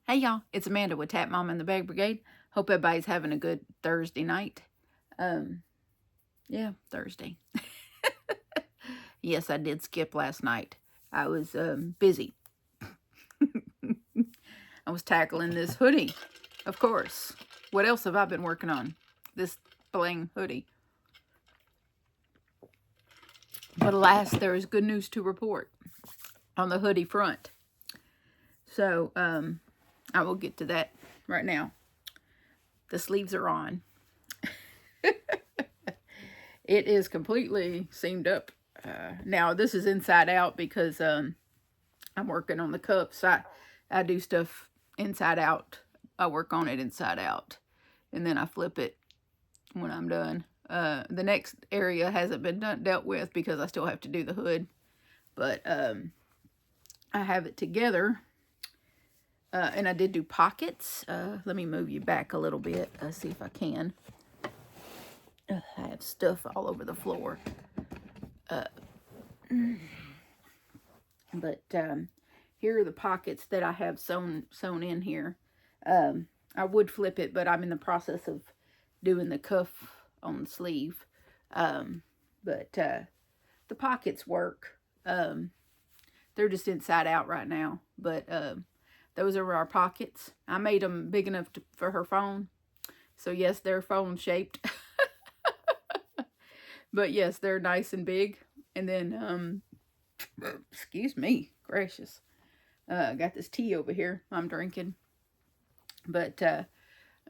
Hey y'all, it's Amanda with Tap Mom and the Bag Brigade. Hope everybody's having a good Thursday night. Yeah, Thursday. Yes, I did skip last night. I was busy. I was tackling this hoodie, of course. What else have I been working on? This bling hoodie. But alas, there is good news to report on the hoodie front. So, I will get to that right now. The sleeves are on. It is completely seamed up. Now, this is inside out because I'm working on the cups. I do stuff inside out. I work on it inside out. And then I flip it when I'm done. The next area hasn't been dealt with because I still have to do the hood. But I have it together. And I did do pockets. Let me move you back a little bit. See if I can. I have stuff all over the floor. But here are the pockets that I have sewn in here. I would flip it, but I'm in the process of doing the cuff on the sleeve. But the pockets work. They're just inside out right now. But those are our pockets. I made them big enough for her phone. So yes, they're phone shaped. But yes, they're nice and big. And then, excuse me, gracious. Got this tea over here I'm drinking. But,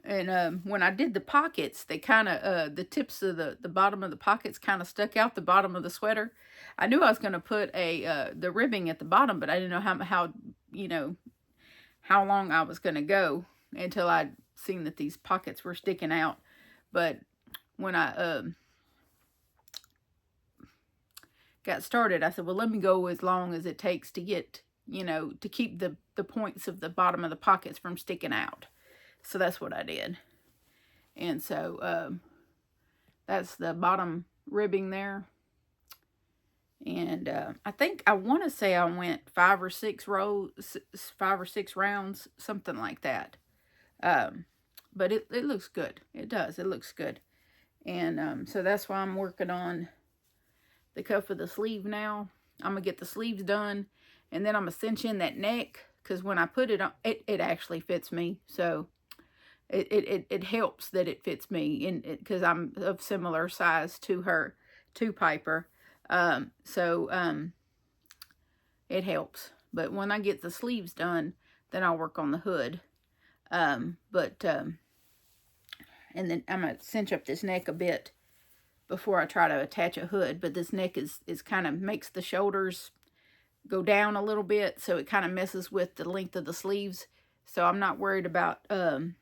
when I did the pockets, they kind of, the tips of the bottom of the pockets kind of stuck out the bottom of the sweater. I knew I was going to put the ribbing at the bottom, but I didn't know how how long I was going to go until I'd seen that these pockets were sticking out. But when I, got started, I said, well, let me go as long as it takes to get, to keep the points of the bottom of the pockets from sticking out. So that's what I did. And so that's the bottom ribbing there. And I want to say I went 5 or 6 rounds, something like that. But it looks good. It does. It looks good. And so that's why I'm working on the cuff of the sleeve now. I'm going to get the sleeves done, and then I'm going to cinch in that neck, because when I put it on, it actually fits me. So it helps that it fits me, because I'm of similar size to her, to Piper. It helps. But when I get the sleeves done, then I'll work on the hood. And then I'm going to cinch up this neck a bit before I try to attach a hood. But this neck is kind of makes the shoulders go down a little bit, so it kind of messes with the length of the sleeves. So I'm not worried about, I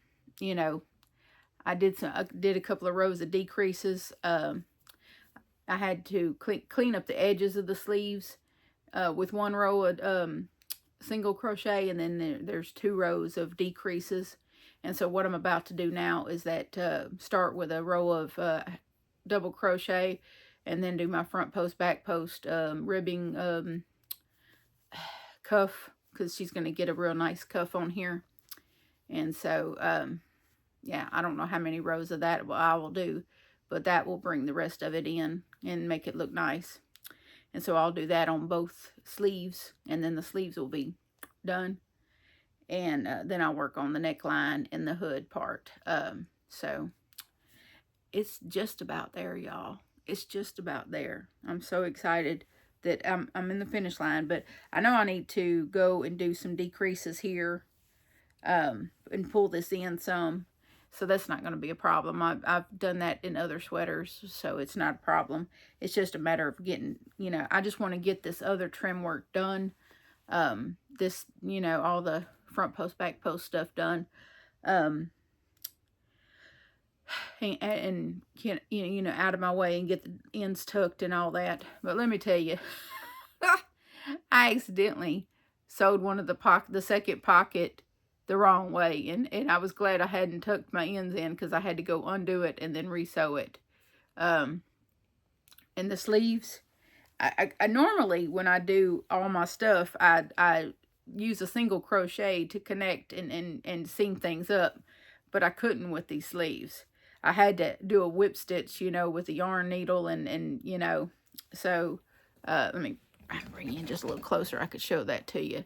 did a couple of rows of decreases. I had to clean up the edges of the sleeves with 1 row of single crochet, and then there's 2 rows of decreases. And so what I'm about to do now is that start with a row of double crochet, and then do my front post, back post, ribbing cuff, because she's going to get a real nice cuff on here. And so yeah, I don't know how many rows of that I will do, but that will bring the rest of it in and make it look nice. And so I'll do that on both sleeves, and then the sleeves will be done. And then I'll work on the neckline and the hood part. So it's just about there, y'all. It's just about there. I'm so excited that I'm in the finish line, but I know I need to go and do some decreases here and pull this in some. So that's not going to be a problem. I've done that in other sweaters, so it's not a problem. It's just a matter of getting, I just want to get this other trim work done. This, all the front post, back post stuff done. And out of my way and get the ends tucked and all that. But let me tell you, I accidentally sewed one of the second pocket the wrong way, and I was glad I hadn't tucked my ends in, because I had to go undo it and then re-sew it. And the sleeves, I normally, when I do all my stuff, I use a single crochet to connect and seam things up, but I couldn't with these sleeves. I had to do a whip stitch, you know, with a yarn needle and you know, so let me bring you in just a little closer. I could show that to you.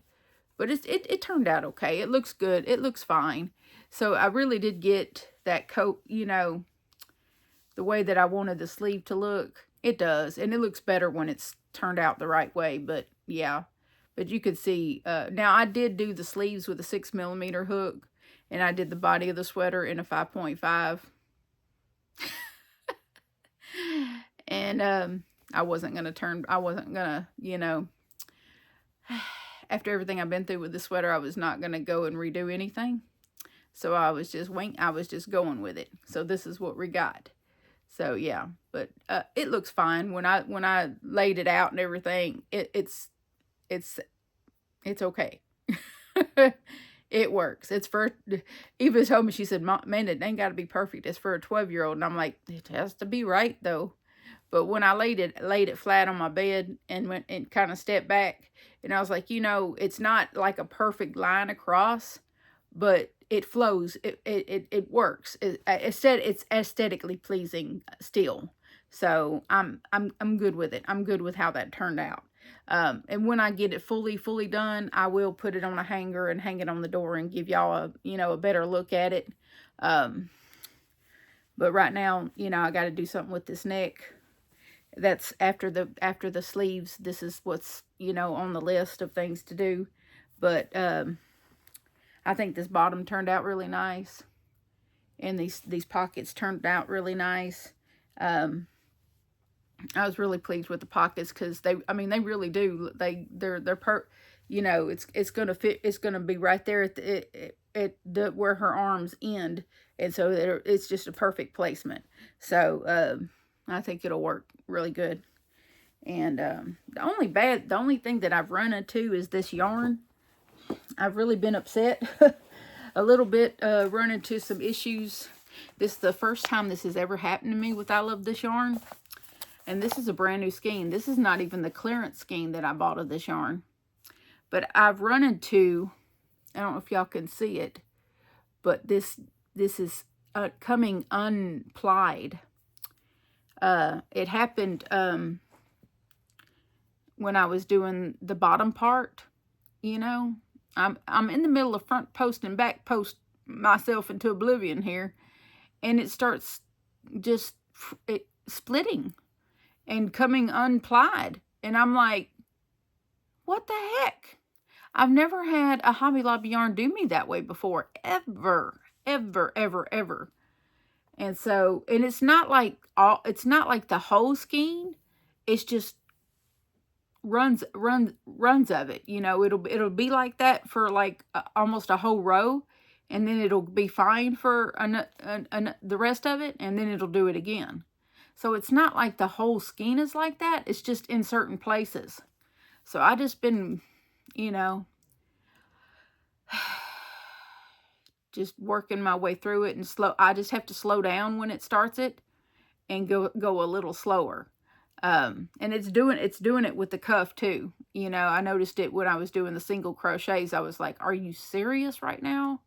But it turned out okay. It looks good. It looks fine. So I really did get that coat, you know, the way that I wanted the sleeve to look. It does. And it looks better when it's turned out the right way. But yeah. But you could see, now I did do the sleeves with a 6mm hook. And I did the body of the sweater in a 5.5. And I wasn't going to, you know, after everything I've been through with the sweater, I was not going to go and redo anything. So I was just going with it. So this is what we got. So yeah, but it looks fine. When I laid it out and everything, it's okay. It works. It's for, Eva told me, she said, man, it ain't got to be perfect. It's for a 12-year-old. And I'm like, it has to be right though. But when I laid it flat on my bed and went and kind of stepped back, and I was like, you know, it's not like a perfect line across, but it flows. It works. It's aesthetically pleasing still. So I'm good with it. I'm good with how that turned out. And when I get it fully done, I will put it on a hanger and hang it on the door and give y'all a better look at it. But right now, you know, I got to do something with this neck. That's after the sleeves. This is what's, you know, on the list of things to do. But I think this bottom turned out really nice, and these pockets turned out really nice. I was really pleased with the pockets because they really do. They're you know, it's gonna fit. It's gonna be right there at the where her arms end, and so it's just a perfect placement. So I think it'll work really good. And the only thing that I've run into is this yarn. I've really been upset a little bit, run into some issues. This is the first time this has ever happened to me with I Love This Yarn. And this is a brand new skein. This is not even the clearance skein that I bought of this yarn. But I've run into, I don't know if y'all can see it, but this is coming unplied. It happened when I was doing the bottom part, you know. I'm in the middle of front post and back post myself into oblivion here, and it starts just splitting and coming unplied, and I'm like, what the heck? I've never had a Hobby Lobby yarn do me that way before, ever. And so, and it's not like the whole skein. It's just runs of it, you know. It'll be like that for like almost a whole row, and then it'll be fine for the rest of it, and then it'll do it again. So it's not like the whole skein is like that. It's just in certain places. So I just been, you know, just working my way through it, and I just have to slow down when it starts it and go a little slower. And it's doing it with the cuff too. You know, I noticed it when I was doing the single crochets. I was like, are you serious right now?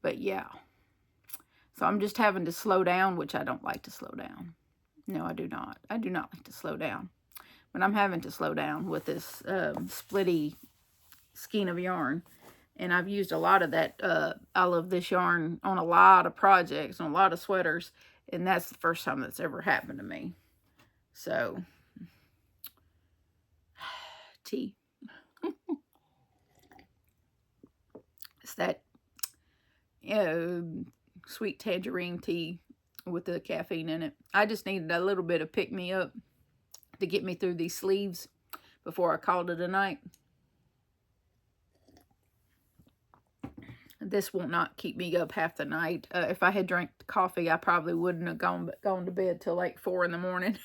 But yeah. So I'm just having to slow down, which I don't like to slow down. No, I do not. I do not like to slow down. But I'm having to slow down with this splitty skein of yarn. And I've used a lot of that I Love This yarn on a lot of projects, on a lot of sweaters. And that's the first time that's ever happened to me. So, tea. It's that sweet tangerine tea with the caffeine in it. I just needed a little bit of pick-me-up to get me through these sleeves before I called it a night. This will not keep me up half the night. If I had drank coffee, I probably wouldn't have gone to bed till like 4 in the morning.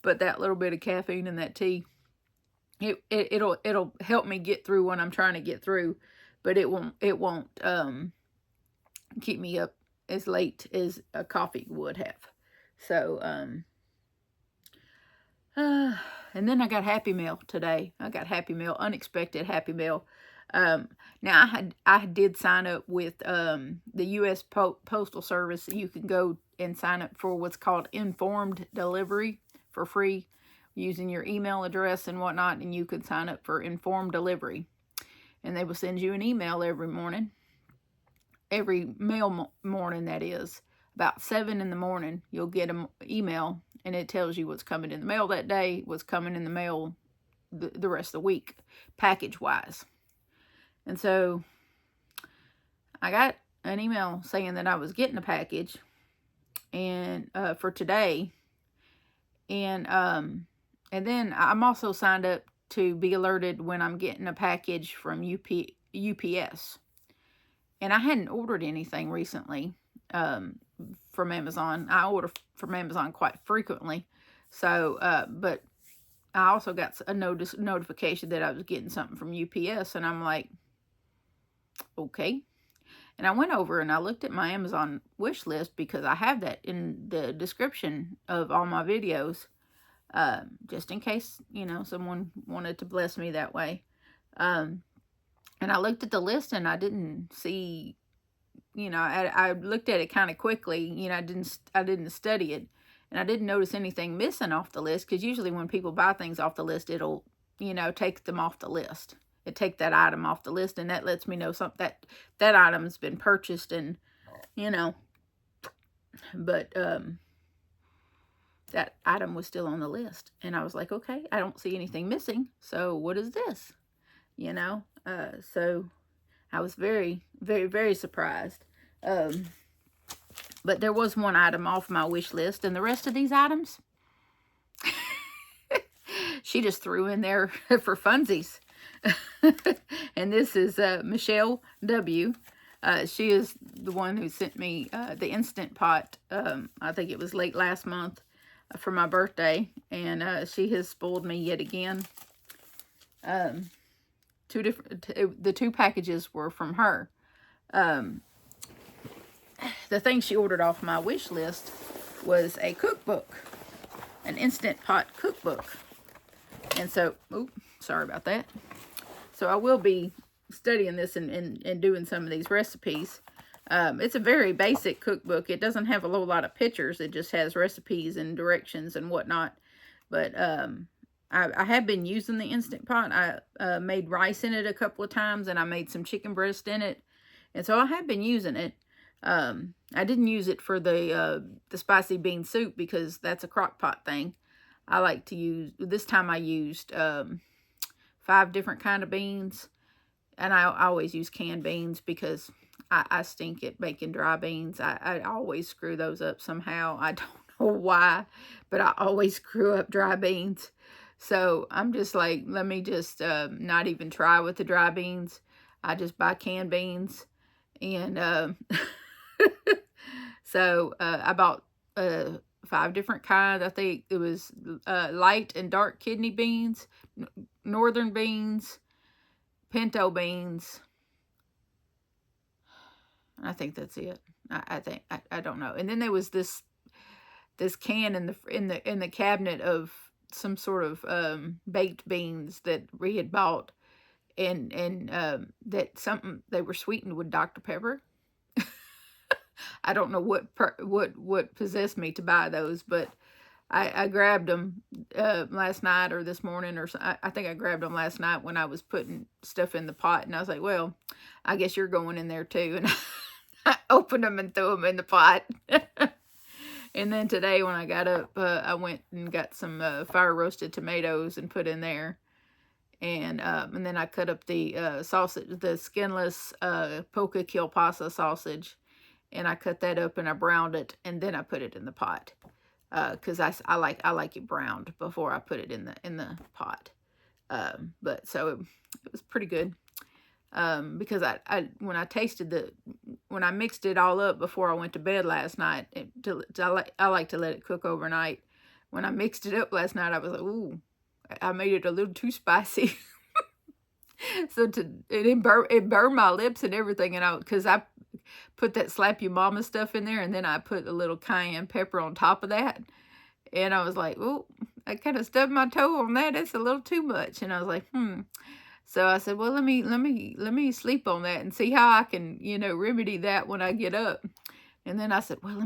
But that little bit of caffeine in that tea, it'll help me get through what I'm trying to get through, but it won't keep me up as late as a coffee would have. So and And then I got Happy Mail today. I got Happy Mail, unexpected Happy Mail. Now I did sign up with the U.S. Postal Service. You can go and sign up for what's called informed delivery for free using your email address and whatnot, and you could sign up for informed delivery. And they will send you an email every morning. Every mail morning, that is. About 7 in the morning, you'll get an email, and it tells you what's coming in the mail that day, what's coming in the mail the rest of the week, package-wise. And so I got an email saying that I was getting a package and for today. And then I'm also signed up to be alerted when I'm getting a package from UPS. And I hadn't ordered anything recently from Amazon. I order from Amazon quite frequently. So, but I also got a notification that I was getting something from UPS. And I'm like, okay. And I went over and I looked at my Amazon wish list because I have that in the description of all my videos. Just in case, you know, someone wanted to bless me that way. And I looked at the list and I didn't see, you know, I looked at it kind of quickly. You know, I didn't study it. And I didn't notice anything missing off the list, because usually when people buy things off the list, it'll, you know, take them off the list. It take that item off the list, and that lets me know something that item's been purchased, and, you know, but that item was still on the list. And I was like, okay, I don't see anything missing. So what is this? You know, so I was very, very, very surprised. But there was one item off my wish list, and the rest of these items, she just threw in there for funsies. And this is Michelle W. She is the one who sent me the Instant Pot. I think it was late last month for my birthday, and she has spoiled me yet again. The two packages were from her. The thing she ordered off my wish list was a cookbook, an Instant Pot cookbook. And so, sorry about that. So I will be studying this and doing some of these recipes. It's a very basic cookbook. It doesn't have a whole lot of pictures. It just has recipes and directions and whatnot. But I have been using the Instant Pot. I made rice in it a couple of times, and I made some chicken breast in it. And so I have been using it. I didn't use it for the spicy bean soup because that's a crock pot thing. I like to use, this time I used 5 different kind of beans. And I always use canned beans because I stink at making dry beans. I always screw those up somehow. I don't know why, but I always screw up dry beans. So I'm just like, let me just not even try with the dry beans. I just buy canned beans. And so I bought 5 different kinds. I think it was light and dark kidney beans, northern beans, pinto beans. I think that's it. I don't know. And then there was this can in the cabinet of some sort of baked beans that we had bought, and that they were sweetened with Dr. Pepper. I don't know what possessed me to buy those, but I grabbed them last night or this morning, or I think I grabbed them last night when I was putting stuff in the pot, and I was like, well, I guess you're going in there too, and I opened them and threw them in the pot. And then today when I got up, I went and got some fire roasted tomatoes and put in there, and then I cut up the sausage, the skinless poke kielbasa sausage. And I cut that up and I browned it, and then I put it in the pot. Cause I like it browned before I put it in the pot. But so it was pretty good. Because when I mixed it all up before I went to bed last night, I like to let it cook overnight. When I mixed it up last night, I was like, ooh, I made it a little too spicy. So it burned my lips and everything, and because I put that slap your mama stuff in there, and then I put a little cayenne pepper on top of that, and I was like, oh, I kind of stubbed my toe on that. It's a little too much. And I was like, So I said, well, let me sleep on that and see how I can, you know, remedy that when I get up. And then I said, well,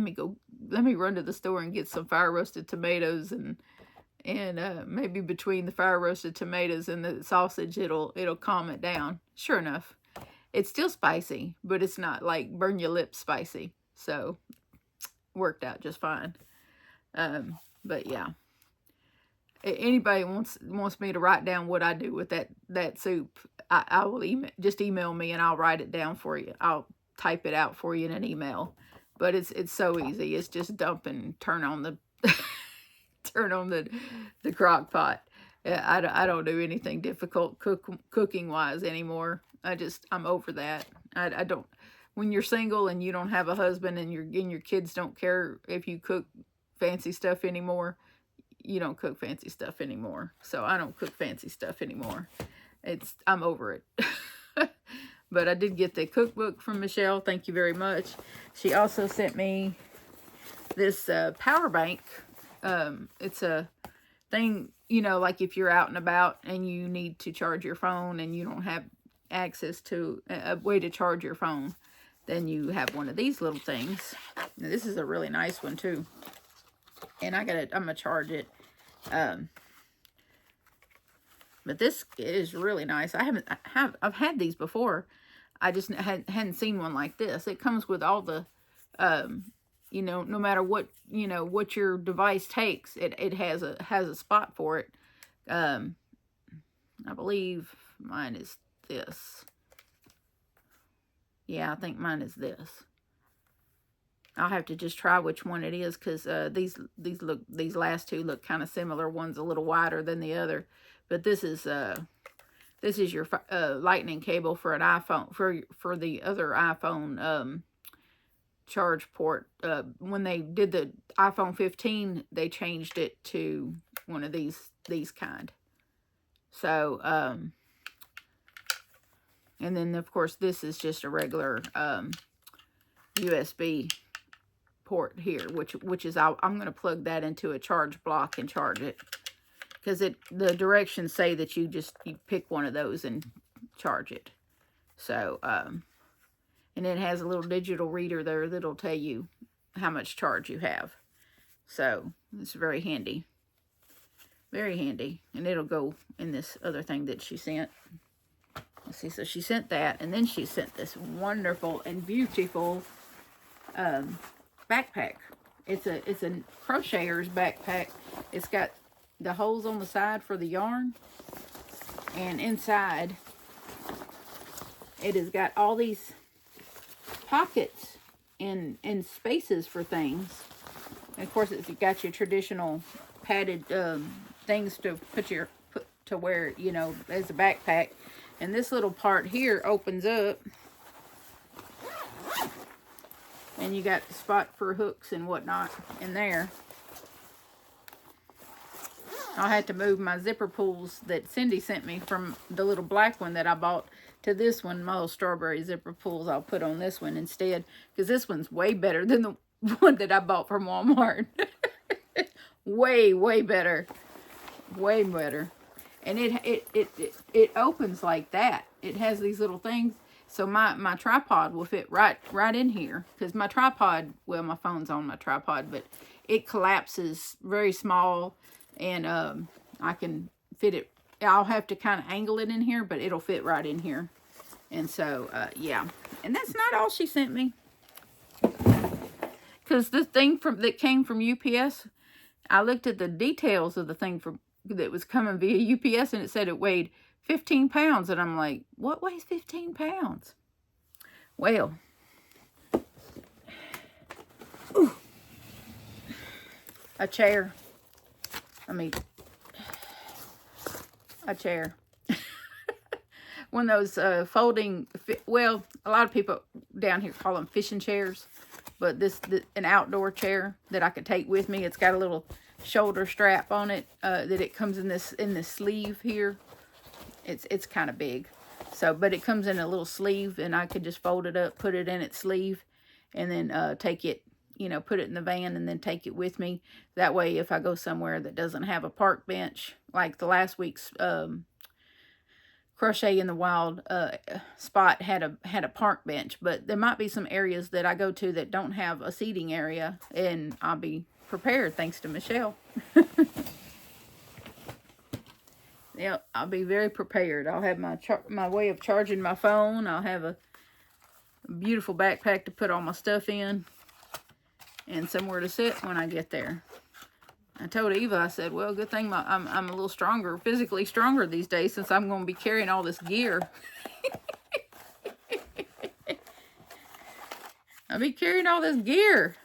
let me run to the store and get some fire roasted tomatoes, and maybe between the fire roasted tomatoes and the sausage, it'll calm it down. Sure enough, it's still spicy, but it's not like burn your lips spicy. So worked out just fine. But yeah. Anybody wants me to write down what I do with that soup, I will email me and I'll write it down for you. I'll type it out for you in an email. But it's so easy. It's just dump and turn on the the crock pot. I don't do anything difficult cooking wise anymore. I'm over that. I don't. When you're single and you don't have a husband and your kids don't care if you cook fancy stuff anymore, you don't cook fancy stuff anymore. So I don't cook fancy stuff anymore. I'm over it. But I did get the cookbook from Michelle. Thank you very much. She also sent me this power bank. It's a thing, you know, like if you're out and about and you need to charge your phone and you don't have access to a way to charge your phone, then you have one of these little things. Now, this is a really nice one too. And I'm gonna charge it. But this is really nice. I've had these before. I just hadn't seen one like this. It comes with all the, you know, no matter what, you know, what your device takes, it has a spot for it. I believe mine is this. Yeah, I think mine is this. I'll have to just try which one it is, because these last two look kind of similar. One's a little wider than the other, but this is your lightning cable for an iPhone, for the other iPhone charge port. When they did the iPhone 15, they changed it to one of these kind. So and then of course this is just a regular USB port here, which is I'm going to plug that into a charge block and charge it, because the directions say that you pick one of those and charge it. So and it has a little digital reader there that'll tell you how much charge you have. So it's very handy, and it'll go in this other thing that she sent. Let's see, so she sent that, and then she sent this wonderful and beautiful backpack. It's a crocheter's backpack. It's got the holes on the side for the yarn, and inside it has got all these pockets and spaces for things. And of course, it's got your traditional padded things to to wear, you know, as a backpack. And this little part here opens up, and you got the spot for hooks and whatnot in there. I'll have to move my zipper pulls that Cindy sent me from the little black one that I bought to this one. My little strawberry zipper pulls I'll put on this one instead, because this one's way better than the one that I bought from Walmart. way better. Way better. And it opens like that. It has these little things. So my tripod will fit right in here. Because my tripod, well, my phone's on my tripod, but it collapses very small. And I can fit it. I'll have to kind of angle it in here, but it'll fit right in here. And so, yeah. And that's not all she sent me. Because the thing that came from UPS, I looked at the details of the thing that was coming via UPS, and it said it weighed 15 pounds. And I'm like, what weighs 15 pounds? Well, a chair. A chair. One of those folding, well, a lot of people down here call them fishing chairs, but an outdoor chair that I could take with me. It's got a little shoulder strap on it that it comes in this sleeve here. It's kind of big, so, but it comes in a little sleeve, and I could just fold it up, put it in its sleeve, and then take it you know, put it in the van and then take it with me. That way, if I go somewhere that doesn't have a park bench, like the last week's Crochet in the Wild spot had a park bench, but there might be some areas that I go to that don't have a seating area, and I'll be prepared thanks to Michelle. Yeah, I'll be very prepared. I'll have my way of charging my phone. I'll have a beautiful backpack to put all my stuff in, and somewhere to sit when I get there. I told Eva, I said, well, good thing I'm a little stronger, physically stronger these days, since I'm going to be carrying all this gear. I'll be carrying all this gear.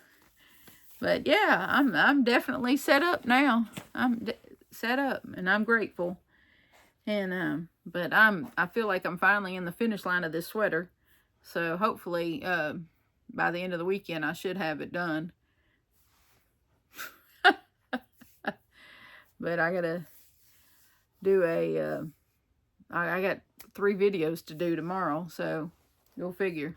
But yeah, I'm definitely set up now. I'm set up, and I'm grateful. And but I feel like I'm finally in the finish line of this sweater. So hopefully by the end of the weekend I should have it done. But I gotta do I got 3 videos to do tomorrow, so you'll figure.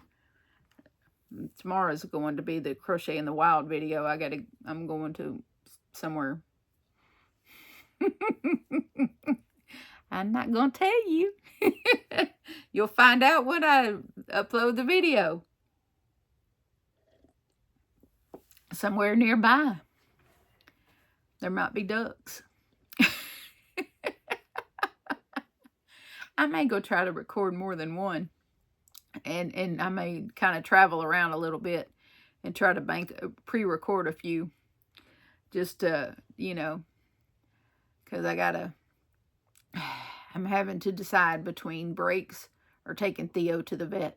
Tomorrow's going to be the Crochet in the Wild video. I'm going to somewhere. I'm not going to tell you. You'll find out when I upload the video. Somewhere nearby. There might be ducks. I may go try to record more than one. And I may kind of travel around a little bit and try to pre-record a few. Just to, you know, because I'm having to decide between breaks or taking Theo to the vet.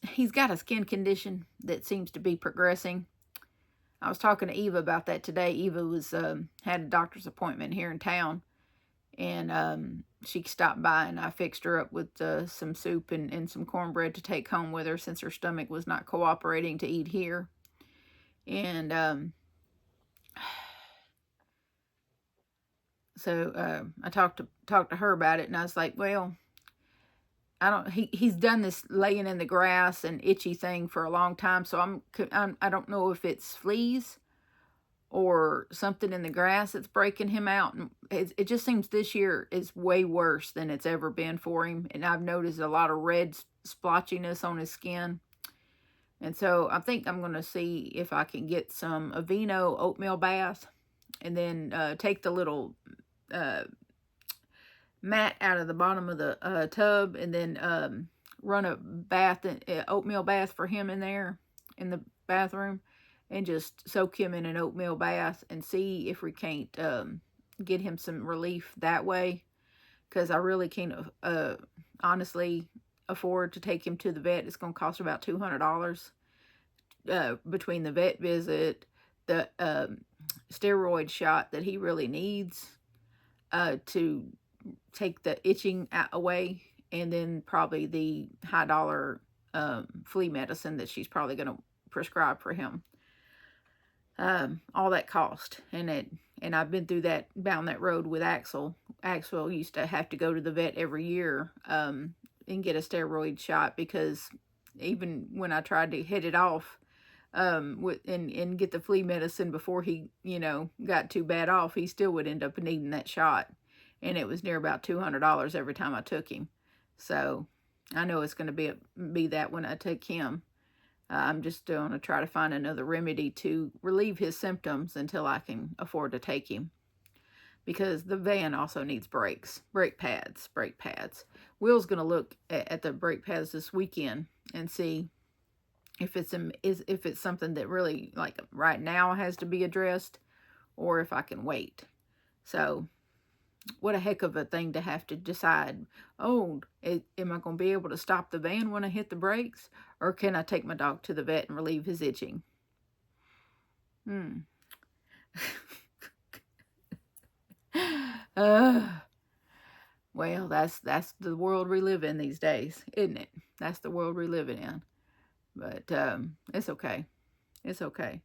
He's got a skin condition that seems to be progressing. I was talking to Eva about that today. Eva was had a doctor's appointment here in town, and she stopped by, and I fixed her up with some soup and some cornbread to take home with her, since her stomach was not cooperating to eat here. And so I talked to her about it, and I was like, well, he's done this laying in the grass and itchy thing for a long time, so I don't know if it's fleas or something in the grass that's breaking him out. And it just seems this year is way worse than it's ever been for him, and I've noticed a lot of red splotchiness on his skin. And so I think I'm going to see if I can get some Aveeno oatmeal bath, and then take the little mat out of the bottom of the tub, and then run a oatmeal bath for him in there in the bathroom, and just soak him in an oatmeal bath and see if we can't get him some relief that way, because I really can't honestly afford to take him to the vet. It's going to cost about $200 between the vet visit, the steroid shot that he really needs to take the itching away, and then probably the high dollar flea medicine that she's probably going to prescribe for him. All that cost, and I've been through down that road with Axel. Axel used to have to go to the vet every year and get a steroid shot, because even when I tried to hit it off and get the flea medicine before he, you know, got too bad off, he still would end up needing that shot. And it was near about $200 every time I took him. So I know it's going to be that when I take him. I'm just going to try to find another remedy to relieve his symptoms until I can afford to take him. Because the van also needs brake pads. Will's going to look at the brake pads this weekend and see if it's something that really, like, right now has to be addressed, or if I can wait. So what a heck of a thing to have to decide. Oh, am I going to be able to stop the van when I hit the brakes? Or can I take my dog to the vet and relieve his itching? Well, that's the world we live in these days, isn't it? That's the world we're living in. But it's okay. It's okay.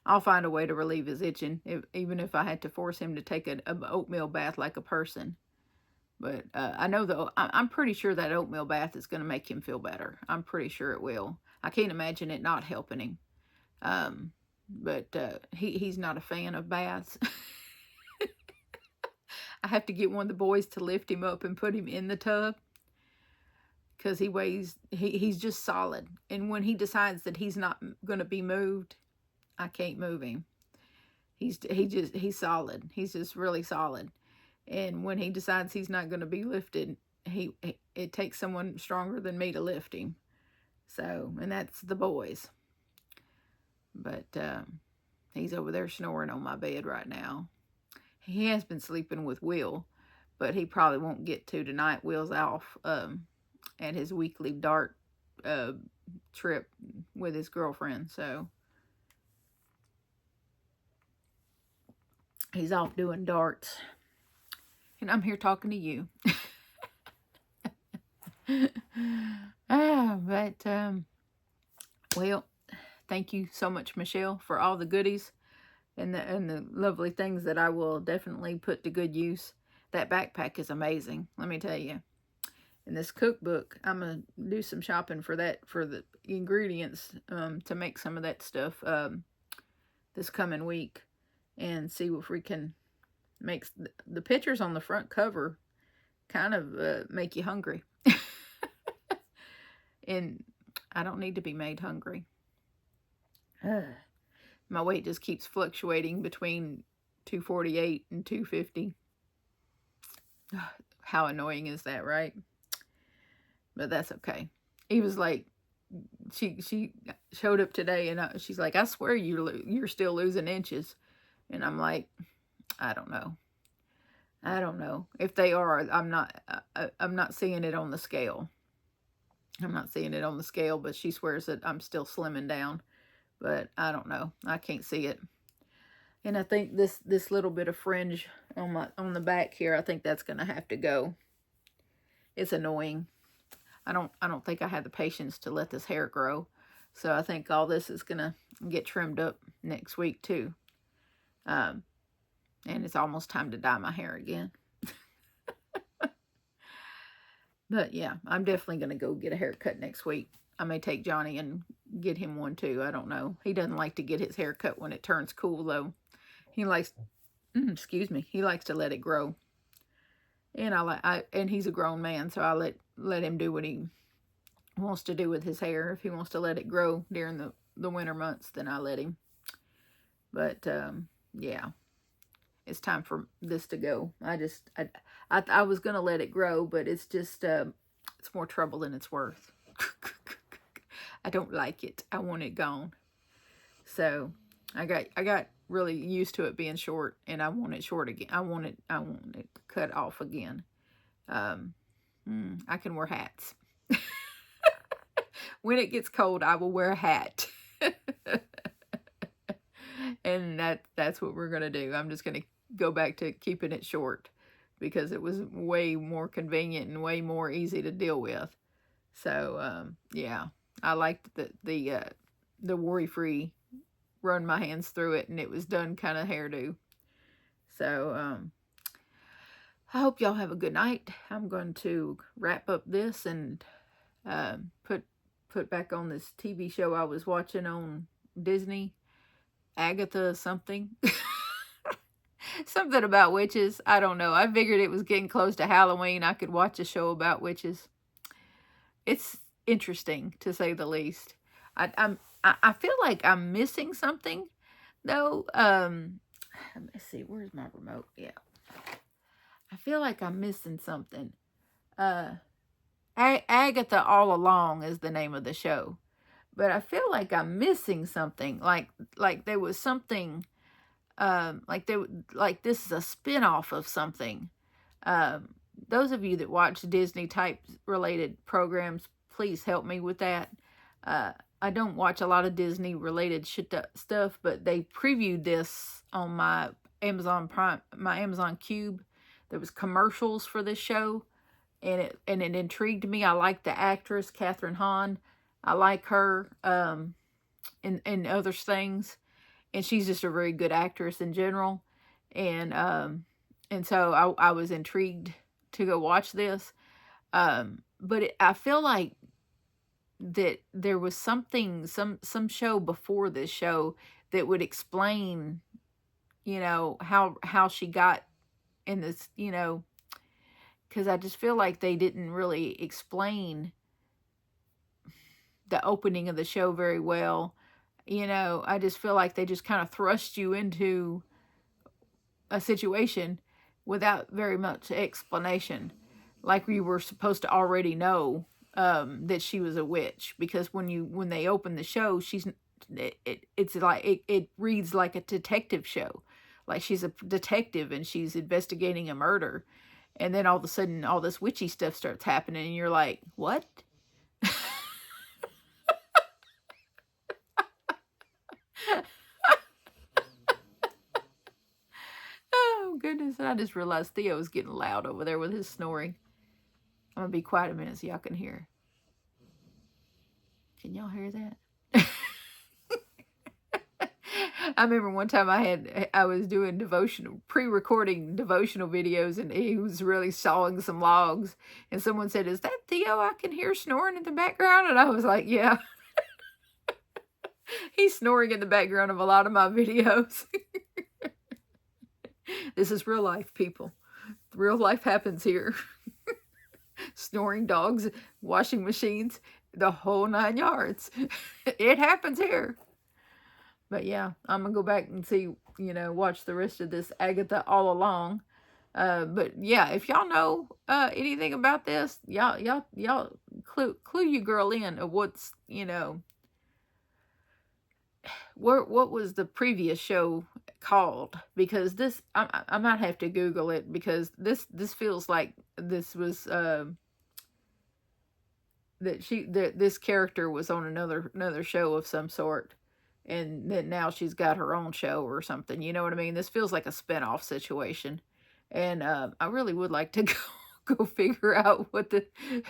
I'll find a way to relieve his itching, even if I had to force him to take an oatmeal bath like a person. But I know though, I'm pretty sure that oatmeal bath is going to make him feel better. I'm pretty sure it will. I can't imagine it not helping him. But he's not a fan of baths. I have to get one of the boys to lift him up and put him in the tub, because he's just solid. And when he decides that he's not going to be moved, I can't move him. He's solid. He's just really solid. And when he decides he's not going to be lifted, it takes someone stronger than me to lift him. So, and that's the boys. But he's over there snoring on my bed right now. He has been sleeping with Will, but he probably won't get to tonight. Will's off at his weekly dart trip with his girlfriend. So he's off doing darts. And I'm here talking to you. Well, thank you so much, Michelle, for all the goodies and the lovely things that I will definitely put to good use. That backpack is amazing, let me tell you. And this cookbook, I'm going to do some shopping for that, for the ingredients to make some of that stuff this coming week, and see if we can make the pictures on the front cover kind of make you hungry. And I don't need to be made hungry. My weight just keeps fluctuating between 248 and 250. How annoying is that, right? But that's okay. He was like, she showed up today, and she's like, I swear you're still losing inches. And I'm like, I don't know. I don't know. If they are, I'm not seeing it on the scale. I'm not seeing it on the scale, but she swears that I'm still slimming down. But I don't know. I can't see it. And I think this little bit of fringe on the back here, I think that's going to have to go. It's annoying. I don't think I have the patience to let this hair grow. So I think all this is going to get trimmed up next week too. And it's almost time to dye my hair again. But yeah, I'm definitely going to go get a haircut next week. I may take Johnny and get him one too. I don't know. He doesn't like to get his hair cut when it turns cool though. He likes, he likes to let it grow. And and he's a grown man, so I let him do what he wants to do with his hair. If he wants to let it grow during the winter months, then I let him. But yeah, it's time for this to go. I was gonna let it grow, but it's just it's more trouble than it's worth. I don't like it. I want it gone. So I got really used to it being short, and I want it short again. I want it cut off again. I can wear hats. When it gets cold, I will wear a hat. And that's what we're gonna do. I'm just gonna go back to keeping it short, because it was way more convenient and way more easy to deal with. So yeah, I liked the worry-free, run my hands through it and it was done kind of hairdo. So I hope y'all have a good night. I'm going to wrap up this and put back on this TV show I was watching on Disney, Agatha something. Something about witches. I don't know. I figured it was getting close to Halloween. I could watch a show about witches. It's interesting, to say the least. I feel like I'm missing something, though. Let me see. Where's my remote? Yeah. I feel like I'm missing something. Agatha All Along is the name of the show. But I feel like I'm missing something. Like there was something... like this is a spin-off of something. Those of you that watch Disney type related programs, please help me with that. I don't watch a lot of Disney related stuff, but they previewed this on my Amazon Prime, my Amazon Cube. There was commercials for this show, and it intrigued me. I like the actress Catherine Hahn. I like her in other things. And she's just a very good actress in general. And so I was intrigued to go watch this. But I feel like that there was something, some show before this show that would explain, you know, how she got in this, you know, because I just feel like they didn't really explain the opening of the show very well. You know, I just feel like they just kind of thrust you into a situation without very much explanation. Like we were supposed to already know that she was a witch, because when they open the show, it's like it reads like a detective show, like she's a detective and she's investigating a murder, and then all of a sudden all this witchy stuff starts happening, and you're like, what? Oh goodness! And I just realized Theo was getting loud over there with his snoring. I'm gonna be quiet a minute so y'all can hear. Can y'all hear that? I remember one time I was doing pre-recording devotional videos, and he was really sawing some logs, and someone said, "Is that Theo? I can hear snoring in the background." And I was like, "Yeah." He's snoring in the background of a lot of my videos. This is real life, people. Real life happens here. Snoring dogs, washing machines, the whole 9 yards. It happens here. But yeah, I'm going to go back and see, you know, watch the rest of this Agatha all along. But yeah, if y'all know anything about this, y'all clue your girl in of what's, you know, what was the previous show called, because this I might have to Google it, because this feels like this was that this character was on another show of some sort, and that now she's got her own show or something. You know what I mean? This feels like a spinoff situation, and I really would like to go figure out what the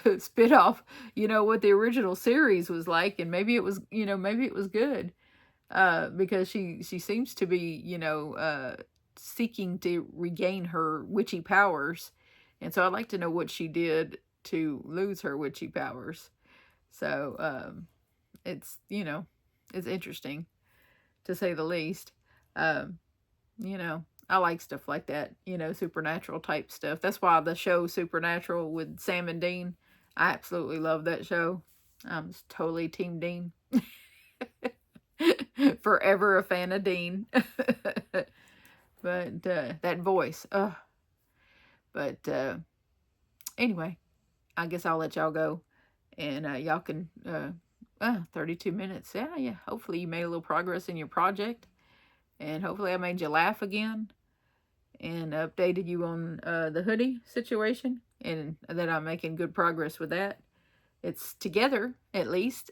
spinoff, you know, what the original series was like, and maybe it was, you know, maybe it was good. Because she seems to be, you know, seeking to regain her witchy powers. And so I'd like to know what she did to lose her witchy powers. So it's, you know, it's interesting, to say the least. You know, I like stuff like that, you know, supernatural type stuff. That's why the show Supernatural with Sam and Dean, I absolutely love that show. I'm totally Team Dean. Forever a fan of Dean. But that voice, but anyway, I guess I'll let y'all go, and y'all can 32 minutes. Yeah, hopefully you made a little progress in your project, and hopefully I made you laugh again, and updated you on the hoodie situation, and that I'm making good progress with that. It's together, at least.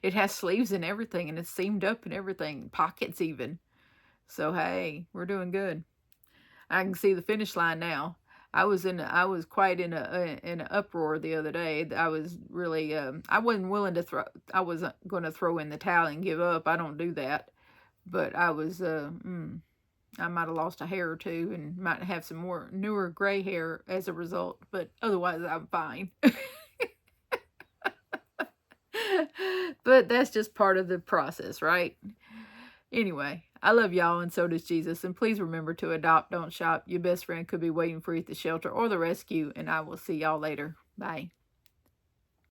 It has sleeves and everything, and it's seamed up and everything, pockets even. So hey, we're doing good. I can see the finish line now. I was quite in an uproar the other day. I was really I wasn't willing to throw. I wasn't going to throw in the towel and give up. I don't do that. But I was I might have lost a hair or two, and might have some more newer gray hair as a result. But otherwise, I'm fine. But that's just part of the process, right? Anyway, I love y'all, and so does Jesus. And please remember to adopt, don't shop. Your best friend could be waiting for you at the shelter or the rescue. And I will see y'all later. Bye.